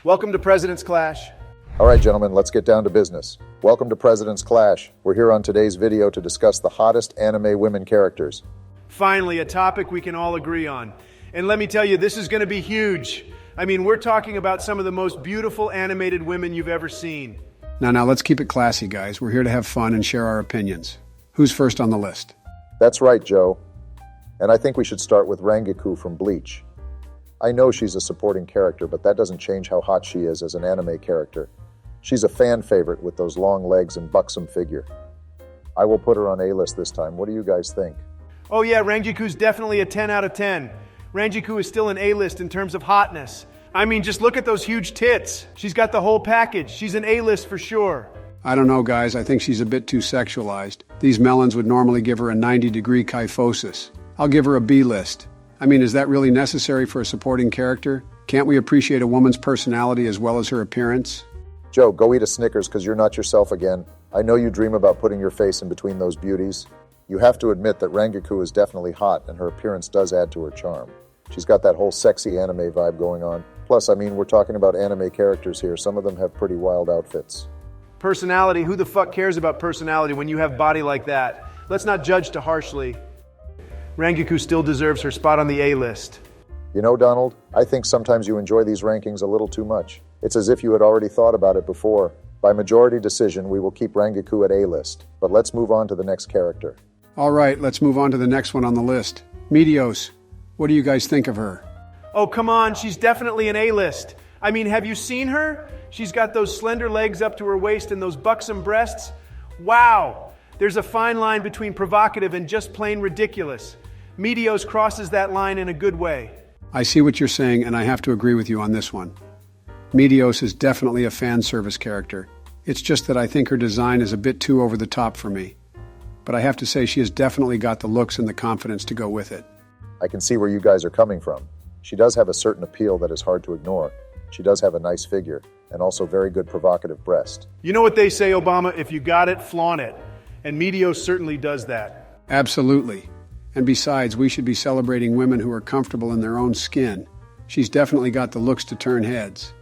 Welcome to President's Clash. All right, gentlemen, let's get down to business. Welcome to President's Clash. We're here on today's video to discuss the hottest anime women characters. Finally, a topic we can all agree on. And let me tell you, this is going to be huge. I mean, we're talking about some of the most beautiful animated women you've ever seen. Now, let's keep it classy, guys. We're here to have fun and share our opinions. Who's first on the list? That's right, Joe. And I think we should start with Rangiku from Bleach. I know she's a supporting character, but that doesn't change how hot she is as an anime character. She's a fan favorite with those long legs and buxom figure. I will put her on A-list this time. What do you guys think? Oh yeah, Rangiku's definitely a 10 out of 10. Rangiku is still an A-list in terms of hotness. I mean, just look at those huge tits. She's got the whole package. She's an A-list for sure. I don't know, guys. I think she's a bit too sexualized. These melons would normally give her a 90-degree kyphosis. I'll give her a B-list. I mean, is that really necessary for a supporting character? Can't we appreciate a woman's personality as well as her appearance? Joe, go eat a Snickers because you're not yourself again. I know you dream about putting your face in between those beauties. You have to admit that Rangiku is definitely hot and her appearance does add to her charm. She's got that whole sexy anime vibe going on. Plus, I mean, we're talking about anime characters here. Some of them have pretty wild outfits. Personality? Who the fuck cares about personality when you have body like that? Let's not judge too harshly. Rangiku still deserves her spot on the A-list. You know, Donald, I think sometimes you enjoy these rankings a little too much. It's as if you had already thought about it before. By majority decision, we will keep Rangiku at A-list. But let's move on to the next character. All right, let's move on to the next one on the list. Meteos, what do you guys think of her? Oh, come on, she's definitely an A-list. I mean, have you seen her? She's got those slender legs up to her waist and those buxom breasts. Wow! There's a fine line between provocative and just plain ridiculous. Meteos crosses that line in a good way. I see what you're saying, and I have to agree with you on this one. Meteos is definitely a fan service character. It's just that I think her design is a bit too over the top for me. But I have to say she has definitely got the looks and the confidence to go with it. I can see where you guys are coming from. She does have a certain appeal that is hard to ignore. She does have a nice figure, and also very good provocative breast. You know what they say, Obama, if you got it, flaunt it. And Meteos certainly does that. Absolutely. And besides, we should be celebrating women who are comfortable in their own skin. She's definitely got the looks to turn heads.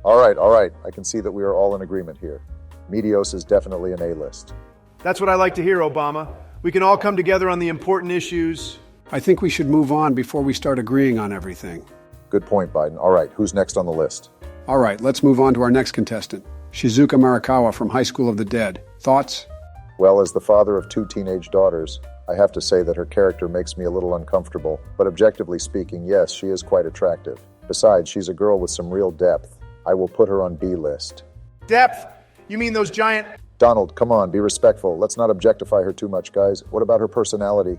All right. I can see that we are all in agreement here. Meteos is definitely an A-list. That's what I like to hear, Obama. We can all come together on the important issues. I think we should move on before we start agreeing on everything. Good point, Biden. All right, who's next on the list? All right, let's move on to our next contestant, Shizuka Marikawa from High School of the Dead. Thoughts? Well, as the father of 2 teenage daughters, I have to say that her character makes me a little uncomfortable, but objectively speaking, yes, she is quite attractive. Besides, she's a girl with some real depth. I will put her on B-list. Depth? You mean those giant... Donald, come on, be respectful. Let's not objectify her too much, guys. What about her personality?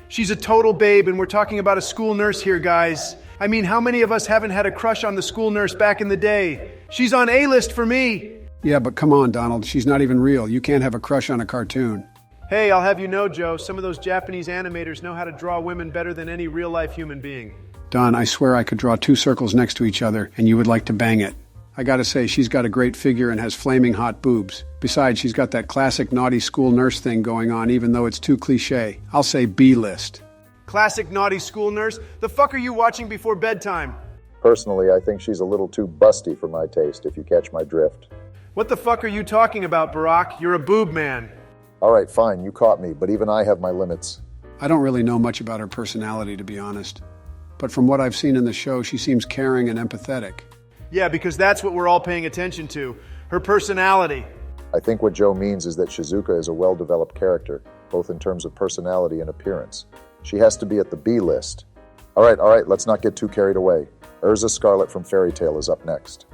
She's a total babe, and we're talking about a school nurse here, guys. I mean, how many of us haven't had a crush on the school nurse back in the day? She's on A-list for me. Yeah, but come on, Donald. She's not even real. You can't have a crush on a cartoon. Hey, I'll have you know, Joe, some of those Japanese animators know how to draw women better than any real-life human being. Don, I swear I could draw 2 circles next to each other, and you would like to bang it. I gotta say, she's got a great figure and has flaming hot boobs. Besides, she's got that classic naughty school nurse thing going on, even though it's too cliche. I'll say B-list. Classic naughty school nurse? The fuck are you watching before bedtime? Personally, I think she's a little too busty for my taste, if you catch my drift. What the fuck are you talking about, Barack? You're a boob man. All right, fine, you caught me, but even I have my limits. I don't really know much about her personality, to be honest. But from what I've seen in the show, she seems caring and empathetic. Yeah, because that's what we're all paying attention to. Her personality. I think what Joe means is that Shizuka is a well-developed character, both in terms of personality and appearance. She has to be at the B-list. All right, let's not get too carried away. Urza Scarlet from Fairy Tail is up next.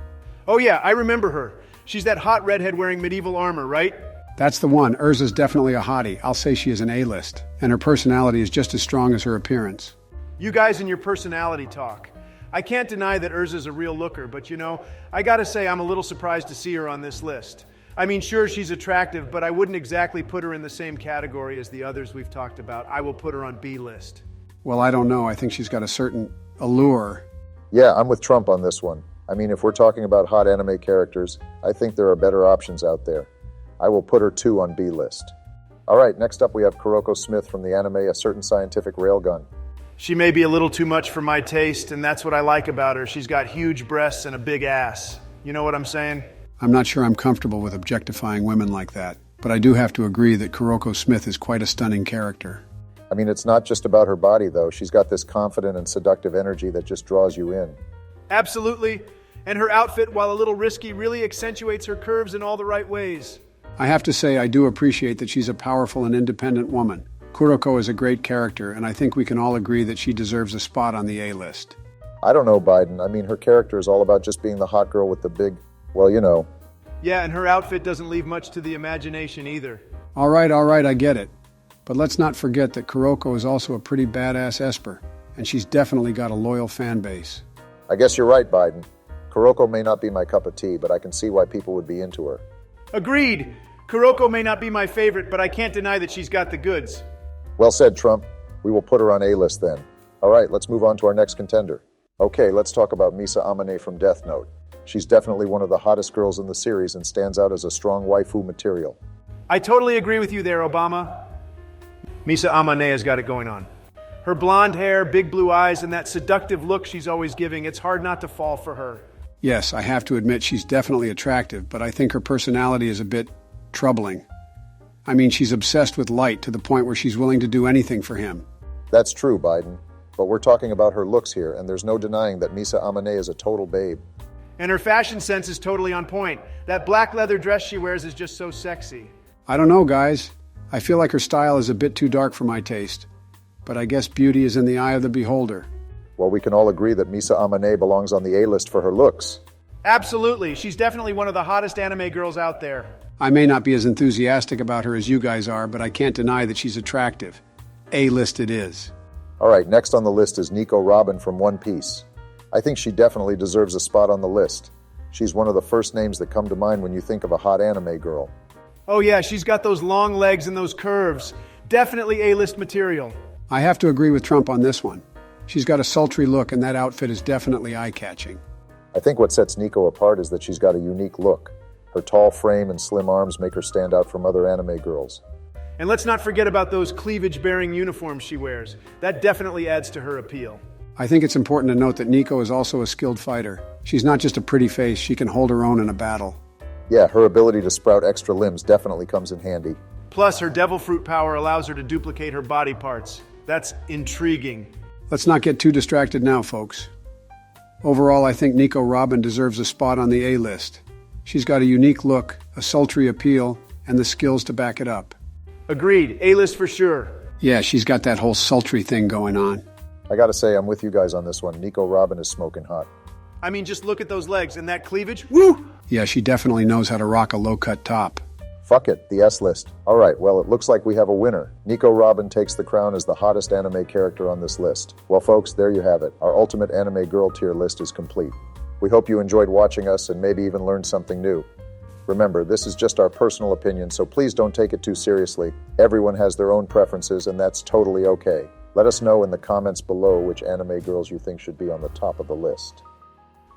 Oh yeah, I remember her. She's that hot redhead wearing medieval armor, right? That's the one. Urza's definitely a hottie. I'll say she is an A-list. And her personality is just as strong as her appearance. You guys and your personality talk. I can't deny that Urza's a real looker, but you know, I gotta say I'm a little surprised to see her on this list. I mean, sure, she's attractive, but I wouldn't exactly put her in the same category as the others we've talked about. I will put her on B-list. Well, I don't know. I think she's got a certain allure. Yeah, I'm with Trump on this one. I mean, if we're talking about hot anime characters, I think there are better options out there. I will put her 2 on B-list. All right, next up we have Kuroko Smith from the anime A Certain Scientific Railgun. She may be a little too much for my taste, and that's what I like about her. She's got huge breasts and a big ass. You know what I'm saying? I'm not sure I'm comfortable with objectifying women like that, but I do have to agree that Kuroko Smith is quite a stunning character. I mean, it's not just about her body, though. She's got this confident and seductive energy that just draws you in. Absolutely. And her outfit, while a little risky, really accentuates her curves in all the right ways. I have to say I do appreciate that she's a powerful and independent woman. Kuroko is a great character, and I think we can all agree that she deserves a spot on the A-list. I don't know, Biden. I mean, her character is all about just being the hot girl with the big, well, you know. Yeah, and her outfit doesn't leave much to the imagination either. All right, I get it. But let's not forget that Kuroko is also a pretty badass Esper, and she's definitely got a loyal fan base. I guess you're right, Biden. Kuroko may not be my cup of tea, but I can see why people would be into her. Agreed. Kuroko may not be my favorite, but I can't deny that she's got the goods. Well said, Trump. We will put her on A-list then. All right, let's move on to our next contender. Okay, let's talk about Misa Amane from Death Note. She's definitely one of the hottest girls in the series and stands out as a strong waifu material. I totally agree with you there, Obama. Misa Amane has got it going on. Her blonde hair, big blue eyes, and that seductive look she's always giving, it's hard not to fall for her. Yes, I have to admit she's definitely attractive, but I think her personality is a bit troubling. I mean, she's obsessed with light to the point where she's willing to do anything for him. That's true, Biden. But we're talking about her looks here, and there's no denying that Misa Amane is a total babe. And her fashion sense is totally on point. That black leather dress she wears is just so sexy. I don't know, guys. I feel like her style is a bit too dark for my taste. But I guess beauty is in the eye of the beholder. Well, we can all agree that Misa Amane belongs on the A-list for her looks. Absolutely. She's definitely one of the hottest anime girls out there. I may not be as enthusiastic about her as you guys are, but I can't deny that she's attractive. A-list it is. All right, next on the list is Nico Robin from One Piece. I think she definitely deserves a spot on the list. She's one of the first names that come to mind when you think of a hot anime girl. Oh yeah, she's got those long legs and those curves. Definitely A-list material. I have to agree with Trump on this one. She's got a sultry look, and that outfit is definitely eye-catching. I think what sets Nico apart is that she's got a unique look. Her tall frame and slim arms make her stand out from other anime girls. And let's not forget about those cleavage-bearing uniforms she wears. That definitely adds to her appeal. I think it's important to note that Nico is also a skilled fighter. She's not just a pretty face, she can hold her own in a battle. Yeah, her ability to sprout extra limbs definitely comes in handy. Plus, her devil fruit power allows her to duplicate her body parts. That's intriguing. Let's not get too distracted now, folks. Overall, I think Nico Robin deserves a spot on the A-list. She's got a unique look, a sultry appeal, and the skills to back it up. Agreed. A-list for sure. Yeah, she's got that whole sultry thing going on. I gotta say, I'm with you guys on this one. Nico Robin is smoking hot. I mean, just look at those legs and that cleavage. Woo! Yeah, she definitely knows how to rock a low-cut top. Fuck it, the S-list. All right, well, it looks like we have a winner. Nico Robin takes the crown as the hottest anime character on this list. Well, folks, there you have it. Our ultimate anime girl tier list is complete. We hope you enjoyed watching us and maybe even learned something new. Remember, this is just our personal opinion, so please don't take it too seriously. Everyone has their own preferences, and that's totally okay. Let us know in the comments below which anime girls you think should be on the top of the list.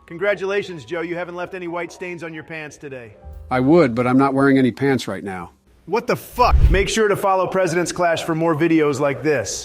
Congratulations, Joe. You haven't left any white stains on your pants today. I would, but I'm not wearing any pants right now. What the fuck? Make sure to follow President's Clash for more videos like this.